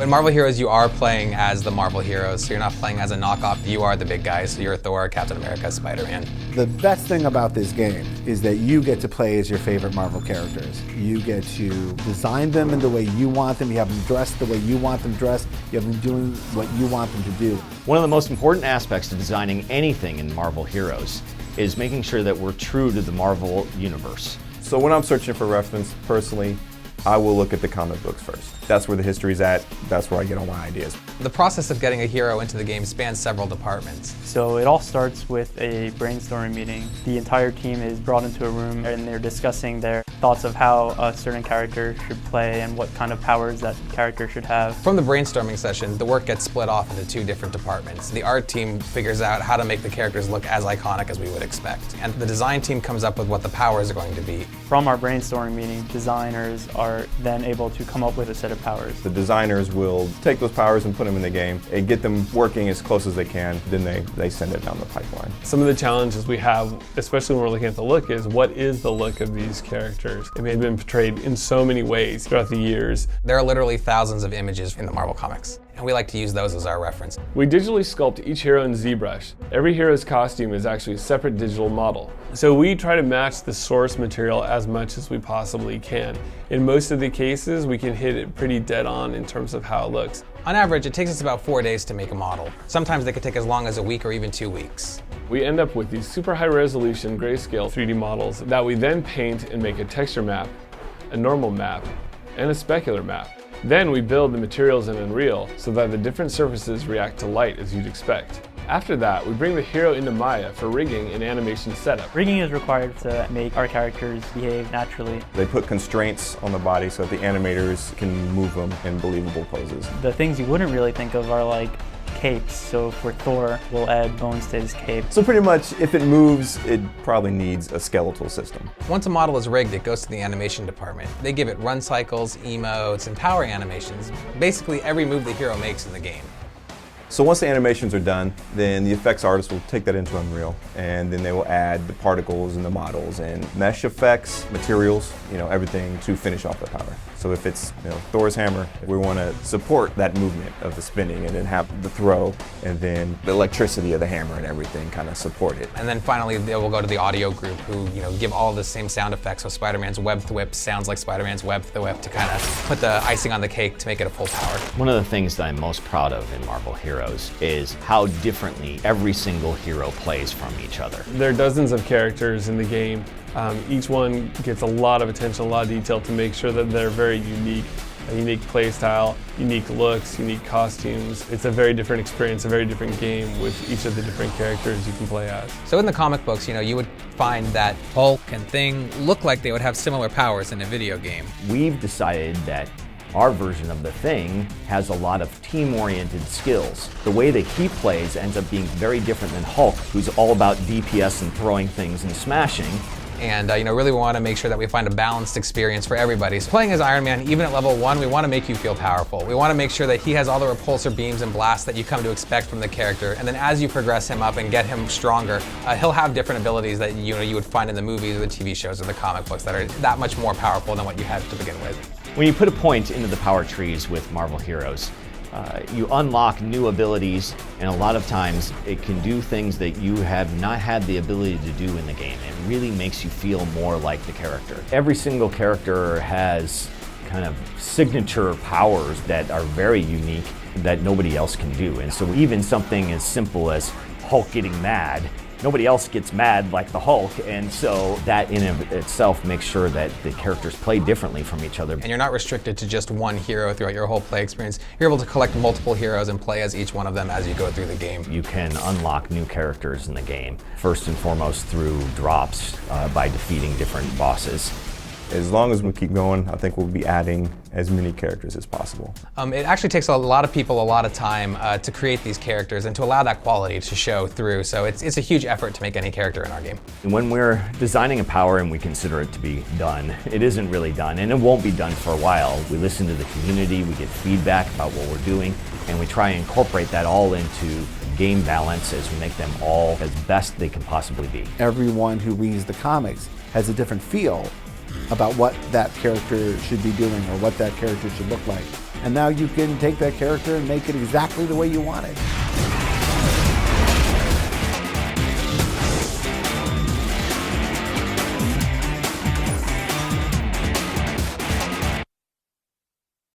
In Marvel Heroes, you are playing as the Marvel Heroes, so you're not playing as a knockoff. You are the big guys, so you're Thor, Captain America, Spider-Man. The best thing about this game is that you get to play as your favorite Marvel characters. You get to design them in the way you want them, you have them dressed the way you want them dressed, you have them doing what you want them to do. One of the most important aspects of designing anything in Marvel Heroes is making sure that we're true to the Marvel universe. So when I'm searching for reference, personally, I will look at the comic books first. That's where the history's at, that's where I get all my ideas. The process of getting a hero into the game spans several departments. So it all starts with a brainstorming meeting. The entire team is brought into a room and they're discussing their thoughts of how a certain character should play and what kind of powers that character should have. From the brainstorming session, the work gets split off into two different departments. The art team figures out how to make the characters look as iconic as we would expect. And the design team comes up with what the powers are going to be. From our brainstorming meeting, designers are then able to come up with a set of powers. The designers will take those powers and put them in the game and get them working as close as they can, then they send it down the pipeline. Some of the challenges we have, especially when we're looking at the look, is what is the look of these characters? It may have been portrayed in so many ways throughout the years. There are literally thousands of images in the Marvel comics, and we like to use those as our reference. We digitally sculpt each hero in ZBrush. Every hero's costume is actually a separate digital model. So we try to match the source material as much as we possibly can. In most of the cases, we can hit it pretty dead on in terms of how it looks. On average, it takes us about 4 days to make a model. Sometimes they could take as long as a week or even 2 weeks. We end up with these super high resolution grayscale 3D models that we then paint and make a texture map, a normal map, and a specular map. Then we build the materials in Unreal so that the different surfaces react to light as you'd expect. After that, we bring the hero into Maya for rigging and animation setup. Rigging is required to make our characters behave naturally. They put constraints on the body so that the animators can move them in believable poses. The things you wouldn't really think of are like capes. So for Thor, we'll add bones to his cape. So pretty much, if it moves, it probably needs a skeletal system. Once a model is rigged, it goes to the animation department. They give it run cycles, emotes, and power animations. Basically every move the hero makes in the game. So once the animations are done, then the effects artist will take that into Unreal, and then they will add the particles and the models and mesh effects, materials, everything to finish off the power. So if it's Thor's hammer, we want to support that movement of the spinning and then have the throw and then the electricity of the hammer and everything kind of support it. And then finally they will go to the audio group who give all the same sound effects. So Spider-Man's web thwip sounds like Spider-Man's web thwip to kind of put the icing on the cake to make it a full power. One of the things that I'm most proud of in Marvel Heroes is how differently every single hero plays from each other. There are dozens of characters in the game. Each one gets a lot of attention, a lot of detail to make sure that they're very unique. A unique play style, unique looks, unique costumes. It's a very different experience, a very different game with each of the different characters you can play as. So in the comic books, you would find that Hulk and Thing look like they would have similar powers in a video game. We've decided that our version of the Thing has a lot of team-oriented skills. The way that he plays ends up being very different than Hulk, who's all about DPS and throwing things and smashing. And really we want to make sure that we find a balanced experience for everybody. So playing as Iron Man, even at level 1, we want to make you feel powerful. We want to make sure that he has all the repulsor beams and blasts that you come to expect from the character. And then as you progress him up and get him stronger, he'll have different abilities that you would find in the movies or the TV shows or the comic books that are that much more powerful than what you had to begin with. When you put a point into the power trees with Marvel Heroes, you unlock new abilities, and a lot of times it can do things that you have not had the ability to do in the game. It really makes you feel more like the character. Every single character has kind of signature powers that are very unique that nobody else can do. And so even something as simple as Hulk getting mad, nobody else gets mad like the Hulk, and so that in of itself makes sure that the characters play differently from each other. And you're not restricted to just one hero throughout your whole play experience. You're able to collect multiple heroes and play as each one of them as you go through the game. You can unlock new characters in the game, first and foremost through drops by defeating different bosses. As long as we keep going, I think we'll be adding as many characters as possible. It actually takes a lot of people a lot of time to create these characters and to allow that quality to show through. So it's a huge effort to make any character in our game. When we're designing a power and we consider it to be done, it isn't really done, and it won't be done for a while. We listen to the community, we get feedback about what we're doing, and we try and incorporate that all into game balance as we make them all as best they can possibly be. Everyone who reads the comics has a different feel about what that character should be doing or what that character should look like. And now you can take that character and make it exactly the way you want it.